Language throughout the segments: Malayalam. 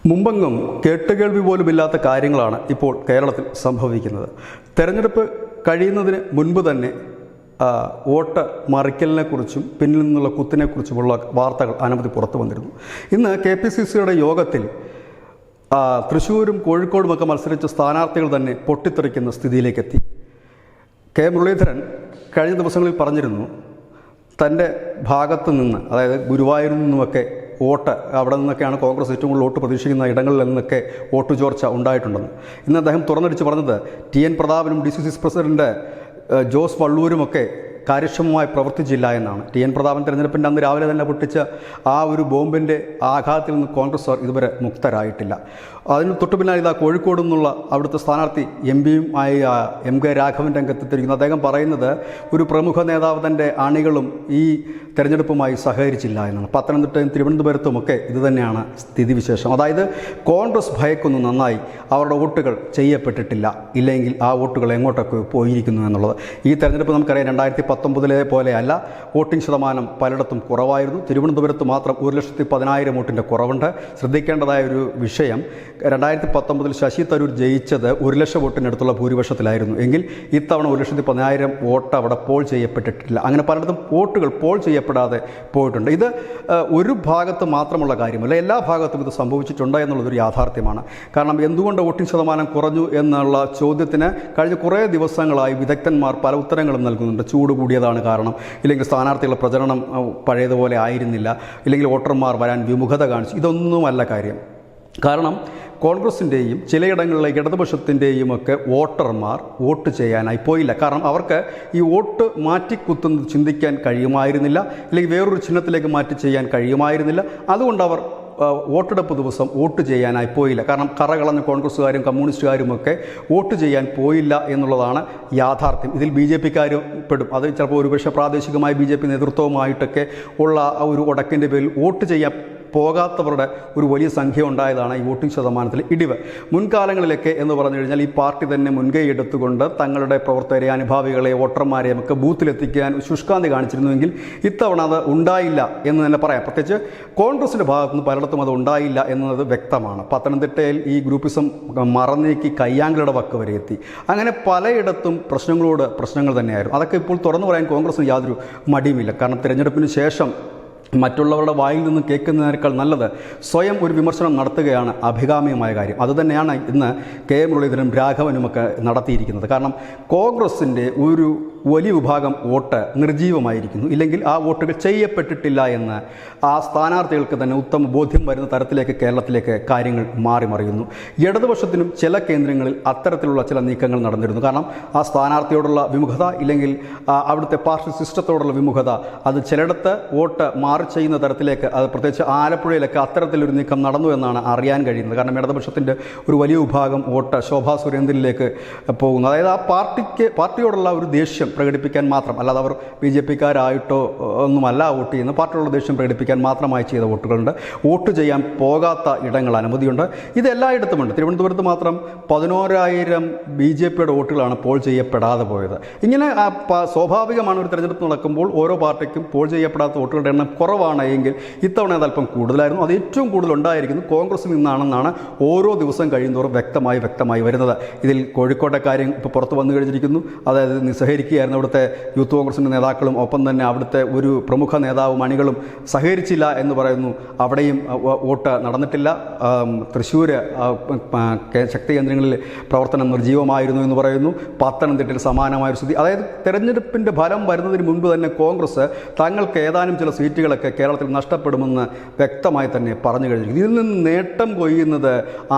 മുമ്പെങ്ങും കേട്ടുകേൾവി പോലുമില്ലാത്ത കാര്യങ്ങളാണ് ഇപ്പോൾ കേരളത്തിൽ സംഭവിക്കുന്നത്. തെരഞ്ഞെടുപ്പ് കഴിയുന്നതിന് മുൻപ് തന്നെ വോട്ട് മറിക്കലിനെക്കുറിച്ചും പിന്നിൽ നിന്നുള്ള കുത്തിനെക്കുറിച്ചുമുള്ള വാർത്തകൾ അനവധി പുറത്തു വന്നിരുന്നു. ഇന്ന് KPCCയുടെ യോഗത്തിൽ തൃശ്ശൂരും കോഴിക്കോടുമൊക്കെ മത്സരിച്ച സ്ഥാനാർത്ഥികൾ തന്നെ പൊട്ടിത്തെറിക്കുന്ന സ്ഥിതിയിലേക്കെത്തി. കെ മുരളീധരൻ കഴിഞ്ഞ ദിവസങ്ങളിൽ പറഞ്ഞിരുന്നു, തൻ്റെ ഭാഗത്തു നിന്ന്, അതായത് ഗുരുവായൂരിൽ നിന്നുമൊക്കെ വോട്ട്, അവിടെ നിന്നൊക്കെയാണ് കോൺഗ്രസ് ഏറ്റവും കൂടുതൽ വോട്ട് പ്രതീക്ഷിക്കുന്ന ഇടങ്ങളിൽ നിന്നൊക്കെ വോട്ട് ചോർച്ച ഉണ്ടായിട്ടുണ്ടെന്ന്. ഇന്ന് അദ്ദേഹം തുറന്നടിച്ച് പറഞ്ഞത് TN പ്രതാപനും DCC പ്രസിഡന്റ് ജോസ് വള്ളൂരുമൊക്കെ കാര്യക്ഷമമായി പ്രവർത്തിച്ചില്ല എന്നാണ്. TN പ്രതാപൻ തെരഞ്ഞെടുപ്പിൻ്റെ അന്ന് രാവിലെ തന്നെ പൊട്ടിച്ച ആ ഒരു ബോംബിൻ്റെ ആഘാതത്തിൽ നിന്ന് കോൺഗ്രസ് ഇതുവരെ മുക്തരായിട്ടില്ല. അതിന് തൊട്ടു പിന്നാലെ കോഴിക്കോട് നിന്നുള്ള അവിടുത്തെ സ്ഥാനാർത്ഥി MP-യും ആയ MK രാഘവൻ രംഗത്തെത്തിയിരിക്കുന്നു. അദ്ദേഹം പറയുന്നത് ഒരു പ്രമുഖ നേതാവ് തൻ്റെ അണികളും ഈ തെരഞ്ഞെടുപ്പുമായി സഹകരിച്ചില്ല എന്നാണ്. പത്തനംതിട്ടയും തിരുവനന്തപുരത്തുമൊക്കെ ഇതുതന്നെയാണ് സ്ഥിതിവിശേഷം. അതായത് കോൺഗ്രസ് ഭയക്കുന്നു നന്നായി അവരുടെ വോട്ടുകൾ ചെയ്യപ്പെട്ടിട്ടില്ല, ഇല്ലെങ്കിൽ ആ വോട്ടുകൾ എങ്ങോട്ടൊക്കെ പോയിരിക്കുന്നു എന്നുള്ളത്. ഈ തെരഞ്ഞെടുപ്പ് നമുക്കറിയാം 2019 പോലെയല്ല. വോട്ടിംഗ് ശതമാനം പലയിടത്തും കുറവായിരുന്നു. തിരുവനന്തപുരത്ത് മാത്രം 1,10,000 വോട്ടിൻ്റെ കുറവുണ്ട്. ശ്രദ്ധിക്കേണ്ടതായ ഒരു വിഷയം, 2019 ശശി തരൂർ ജയിച്ചത് 1,00,000 വോട്ടിനടുത്തുള്ള ഭൂരിപക്ഷത്തിലായിരുന്നു. എങ്കിൽ ഇത്തവണ 1,10,000 വോട്ട് അവിടെ പോൾ ചെയ്യപ്പെട്ടിട്ടില്ല. അങ്ങനെ പലയിടത്തും വോട്ടുകൾ പോൾ ചെയ്യപ്പെടാതെ പോയിട്ടുണ്ട്. ഇത് ഒരു ഭാഗത്ത് മാത്രമുള്ള കാര്യമല്ല, എല്ലാ ഭാഗത്തും ഇത് സംഭവിച്ചിട്ടുണ്ട് എന്നുള്ളതൊരു യാഥാർത്ഥ്യമാണ്. കാരണം എന്തുകൊണ്ട് വോട്ടിംഗ് ശതമാനം കുറഞ്ഞു എന്നുള്ള ചോദ്യത്തിന് കഴിഞ്ഞ കുറേ ദിവസങ്ങളായി വിദഗ്ധന്മാർ പല ഉത്തരങ്ങളും നൽകുന്നുണ്ട്. ചൂട് കൂടിയതാണ് കാരണം, ഇല്ലെങ്കിൽ സ്ഥാനാർത്ഥികളുടെ പ്രചരണം പഴയതുപോലെ ആയിരുന്നില്ല, ഇല്ലെങ്കിൽ വോട്ടർമാർ വരാൻ വിമുഖത കാണിച്ചു. ഇതൊന്നുമല്ല കാര്യം. കാരണം കോൺഗ്രസിൻ്റെയും ചിലയിടങ്ങളിലെ ഇടതുപക്ഷത്തിൻ്റെയും ഒക്കെ വോട്ടർമാർ വോട്ട് ചെയ്യാനായി പോയില്ല. കാരണം അവർക്ക് ഈ വോട്ട് മാറ്റിക്കുത്തുന്നത് ചിന്തിക്കാൻ കഴിയുമായിരുന്നില്ല, അല്ലെങ്കിൽ വേറൊരു ചിഹ്നത്തിലേക്ക് മാറ്റി ചെയ്യാൻ കഴിയുമായിരുന്നില്ല. അതുകൊണ്ട് അവർ വോട്ടെടുപ്പ് ദിവസം വോട്ട് ചെയ്യാനായി പോയില്ല. കാരണം കറകളഞ്ഞ കോൺഗ്രസ്സുകാരും കമ്മ്യൂണിസ്റ്റുകാരുമൊക്കെ വോട്ട് ചെയ്യാൻ പോയില്ല എന്നുള്ളതാണ് യാഥാർത്ഥ്യം. ഇതിൽ BJP-ക്കാരും പെടും. അത് ചിലപ്പോൾ ഒരുപക്ഷെ പ്രാദേശികമായി BJP നേതൃത്വവുമായിട്ടൊക്കെ ഉള്ള ഒരു ഉടക്കിൻ്റെ പേരിൽ വോട്ട് ചെയ്യാൻ പോകാത്തവരുടെ ഒരു വലിയ സംഖ്യ ഉണ്ടായതാണ് ഈ വോട്ടിംഗ് ശതമാനത്തിൽ ഇടിവ്. മുൻകാലങ്ങളിലൊക്കെ എന്ന് പറഞ്ഞു കഴിഞ്ഞാൽ ഈ പാർട്ടി തന്നെ മുൻകൈ എടുത്തുകൊണ്ട് തങ്ങളുടെ പ്രവർത്തകരെ, അനുഭാവികളെ, വോട്ടർമാരെയും ഒക്കെ ബൂത്തിലെത്തിക്കാൻ ശുഷ്കാന്തി കാണിച്ചിരുന്നുവെങ്കിൽ ഇത്തവണ അത് ഉണ്ടായില്ല എന്ന് തന്നെ പറയാം. പ്രത്യേകിച്ച് കോൺഗ്രസിൻ്റെ ഭാഗത്തുനിന്ന് പലയിടത്തും അത് ഉണ്ടായില്ല എന്നത് വ്യക്തമാണ്. പത്തനംതിട്ടയിൽ ഈ ഗ്രൂപ്പിസം മറന്നേക്കി കയ്യാങ്കളുടെ വക്ക് വരെ എത്തി. അങ്ങനെ പലയിടത്തും പ്രശ്നങ്ങൾ തന്നെയായിരുന്നു. അതൊക്കെ ഇപ്പോൾ തുറന്നു പറയാൻ കോൺഗ്രസിന് യാതൊരു മടിയുമില്ല. കാരണം തിരഞ്ഞെടുപ്പിന് ശേഷം മറ്റുള്ളവരുടെ വായിൽ നിന്ന് കേൾക്കുന്നതിനേക്കാൾ നല്ലത് സ്വയം ഒരു വിമർശനം നടത്തുകയാണ് അഭികാമ്യമായ കാര്യം. അതുതന്നെയാണ് ഇന്ന് കെ മുരളീധരനും രാഘവനുമൊക്കെ നടത്തിയിരിക്കുന്നത്. കാരണം കോൺഗ്രസിൻ്റെ ഒരു വലിയ വിഭാഗം വോട്ട് നിർജീവമായിരിക്കുന്നു, ഇല്ലെങ്കിൽ ആ വോട്ടുകൾ ചെയ്യപ്പെട്ടിട്ടില്ല എന്ന് ആ സ്ഥാനാർത്ഥികൾക്ക് തന്നെ ഉത്തമ ബോധ്യം വരുന്ന തരത്തിലേക്ക് കേരളത്തിലേക്ക് കാര്യങ്ങൾ മാറി മറിയുന്നു. ഇടതുപക്ഷത്തിനും ചില കേന്ദ്രങ്ങളിൽ അത്തരത്തിലുള്ള ചില നീക്കങ്ങൾ നടന്നിരുന്നു. കാരണം ആ സ്ഥാനാർത്ഥിയോടുള്ള വിമുഖത, ഇല്ലെങ്കിൽ അവിടുത്തെ പാർട്ടി സിസ്റ്റത്തോടുള്ള വിമുഖത, അത് ചിലയിടത്ത് വോട്ട് മാറി ചെയ്യുന്ന തരത്തിലേക്ക്, അത് പ്രത്യേകിച്ച് ആലപ്പുഴയിലൊക്കെ അത്തരത്തിലൊരു നീക്കം നടന്നു എന്നാണ് അറിയാൻ കഴിയുന്നത്. കാരണം ഇടതുപക്ഷത്തിൻ്റെ ഒരു വലിയ വിഭാഗം വോട്ട് ശോഭാ സുരേന്ദ്രനിലേക്ക് പോകുന്നു. അതായത് ആ പാർട്ടിയോടുള്ള ഒരു ദേഷ്യം പ്രകടിപ്പിക്കാൻ മാത്രം, അല്ലാതെ അവർ BJP-ക്കാരായിട്ടോ ഒന്നുമല്ല വോട്ട് ചെയ്യുന്നത്. പാർട്ടിയുള്ള ദേഷ്യം പ്രകടിപ്പിക്കാൻ മാത്രമായി ചെയ്ത വോട്ടുകളുണ്ട്. വോട്ട് ചെയ്യാൻ പോകാത്ത ഇടങ്ങൾ അനവധിയുണ്ട്. ഇത് എല്ലായിടത്തുമുണ്ട്. തിരുവനന്തപുരത്ത് മാത്രം 11,000 BJP-യുടെ വോട്ടുകളാണ് പോൾ ചെയ്യപ്പെടാതെ പോയത്. ഇങ്ങനെ സ്വാഭാവികമാണ് ഒരു തെരഞ്ഞെടുപ്പ് നടക്കുമ്പോൾ ഓരോ പാർട്ടിക്കും പോൾ ചെയ്യപ്പെടാത്ത വോട്ടുകളുടെ എണ്ണം കുറവാണ് എങ്കിൽ ഇത്തവണ അത് അല്പം കൂടുതലായിരുന്നു. അത് ഏറ്റവും കൂടുതൽ ഉണ്ടായിരിക്കുന്നത് കോൺഗ്രസിൽ നിന്നാണെന്നാണ് ഓരോ ദിവസം കഴിയുന്നതോറും വ്യക്തമായി വരുന്നത്. ഇതിൽ കോഴിക്കോട്ടെ കാര്യം ഇപ്പോൾ പുറത്ത് വന്നു കഴിഞ്ഞിരിക്കുന്നു. അതായത് നിസ്സഹരിക്കുകയായിരുന്നു അവിടുത്തെ യൂത്ത് കോൺഗ്രസിൻ്റെ നേതാക്കളും, ഒപ്പം തന്നെ അവിടുത്തെ ഒരു പ്രമുഖ നേതാവും അണികളും സഹകരിച്ചില്ല എന്ന് പറയുന്നു. അവിടെയും വോട്ട് നടന്നിട്ടില്ല. തൃശ്ശൂർ ശക്തി കേന്ദ്രങ്ങളിൽ പ്രവർത്തനം നിർജീവമായിരുന്നു എന്ന് പറയുന്നു. പത്തനംതിട്ടയിൽ സമാനമായൊരു സ്ഥിതി. അതായത് തെരഞ്ഞെടുപ്പിൻ്റെ ഫലം വരുന്നതിന് മുൻപ് തന്നെ കോൺഗ്രസ് തങ്ങൾക്ക് ഏതാനും ചില സീറ്റുകളൊക്കെ കേരളത്തിൽ നഷ്ടപ്പെടുമെന്ന് വ്യക്തമായി തന്നെ പറഞ്ഞു കഴിഞ്ഞിരിക്കുന്നു. ഇതിൽ നിന്ന് നേട്ടം കൊയ്യുന്നത്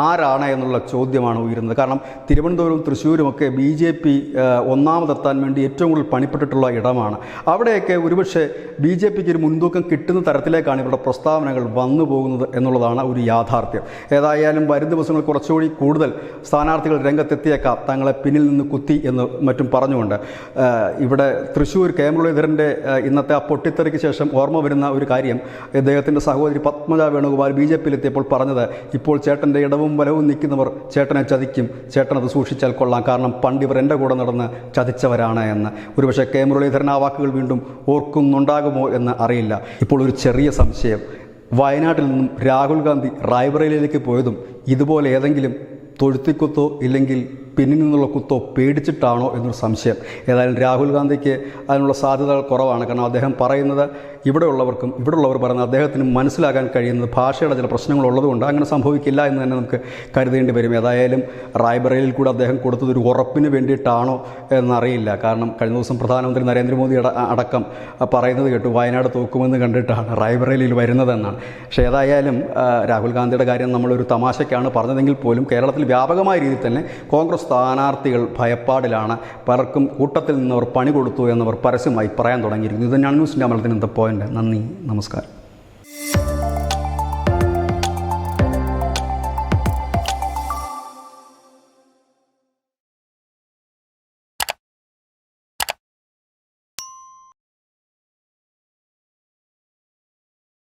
ആരാണ് എന്നുള്ള ചോദ്യമാണ് ഉയരുന്നത്. കാരണം തിരുവനന്തപുരവും തൃശ്ശൂരുമൊക്കെ BJP ഒന്നാമതെത്താൻ വേണ്ടി ഏറ്റവും കൂടുതൽ പണിപ്പെട്ടിട്ടുള്ള ഇടമാണ്. അവിടെയൊക്കെ ഒരുപക്ഷെ BJP-ക്ക് ഒരു മുൻതൂക്കം കിട്ടുന്ന തരത്തിലേക്കാണ് ഇവരുടെ പ്രസ്താവനകൾ വന്നു പോകുന്നത് എന്നുള്ളതാണ് ഒരു യാഥാർത്ഥ്യം. ഏതായാലും വരും ദിവസങ്ങൾ കുറച്ചുകൂടി കൂടുതൽ സ്ഥാനാർത്ഥികൾ രംഗത്തെത്തിയേക്കാം, തങ്ങളെ പിന്നിൽ നിന്ന് കുത്തി എന്ന് മറ്റും പറഞ്ഞുകൊണ്ട്. ഇവിടെ തൃശ്ശൂർ കെ മുരളീധരൻ്റെ ഇന്നത്തെ ആ പൊട്ടിത്തെറിക്ക് ശേഷം ഓർമ്മ വരുന്ന ഒരു കാര്യം, അദ്ദേഹത്തിൻ്റെ സഹോദരി പത്മജ വേണുഗോപാൽ BJP-യിലെത്തിയപ്പോൾ പറഞ്ഞത്, ഇപ്പോൾ ചേട്ടൻ്റെ ഇടവും വലവും നിൽക്കുന്നവർ ചേട്ടനെ ചതിക്കും, ചേട്ടനത് സൂക്ഷിച്ചാൽ കൊള്ളാം, കാരണം പണ്ടിവർ എൻ്റെ കൂടെ നടന്ന് ചതിച്ചവരാണ് എന്ന്. ഒരുപക്ഷെ കെ മുരളീധരൻ ആ വാക്കുകൾ വീണ്ടും ഓർക്കുന്നുണ്ടാകുമോ എന്ന് അറിയില്ല. ഇപ്പോൾ ഒരു ചെറിയ സംശയം, വയനാട്ടിൽ നിന്നും രാഹുൽ ഗാന്ധി റായ്ബറേലിയിലേക്ക് പോയതും ഇതുപോലെ ഏതെങ്കിലും തൊഴുത്തിക്കുത്തോ ഇല്ലെങ്കിൽ പിന്നിൽ നിന്നുള്ള കുത്തോ പേടിച്ചിട്ടാണോ എന്നൊരു സംശയം. ഏതായാലും രാഹുൽ ഗാന്ധിക്ക് അതിനുള്ള സാധ്യതകൾ കുറവാണ്. കാരണം അദ്ദേഹം പറയുന്നത് ഇവിടെയുള്ളവർ പറയുന്നത് അദ്ദേഹത്തിന് മനസ്സിലാക്കാൻ കഴിയുന്നത് ഭാഷയുടെ ചില പ്രശ്നങ്ങളുള്ളതുകൊണ്ട് അങ്ങനെ സംഭവിക്കില്ല എന്ന് തന്നെ നമുക്ക് കരുതേണ്ടി വരും. ഏതായാലും റായ്ബറേലിയിൽ കൂടെ അദ്ദേഹം കൊടുത്തത് ഒരു ഉറപ്പിന് വേണ്ടിയിട്ടാണോ എന്നറിയില്ല. കാരണം കഴിഞ്ഞ ദിവസം പ്രധാനമന്ത്രി നരേന്ദ്രമോദി അടക്കം പറയുന്നത് കേട്ടു വയനാട് തോക്കുമെന്ന് കണ്ടിട്ടാണ് റായ്ബറേലിയിൽ വരുന്നതെന്നാണ്. പക്ഷേ ഏതായാലും രാഹുൽ ഗാന്ധിയുടെ കാര്യം നമ്മളൊരു തമാശയ്ക്കാണ് പറഞ്ഞതെങ്കിൽ പോലും കേരളത്തിൽ വ്യാപകമായ രീതിയിൽ തന്നെ കോൺഗ്രസ് സ്ഥാനാർത്ഥികൾ ഭയപ്പാടിലാണ്. പലർക്കും കൂട്ടത്തിൽ നിന്നവർ പണി കൊടുത്തു എന്നവർ പരസ്യമായി പറയാൻ തുടങ്ങിയിരിക്കുന്നു. ഇത് ന്യൂസിൻ്റെ അമലത്തിന് പോയിന്റ്. നന്ദി, നമസ്കാരം.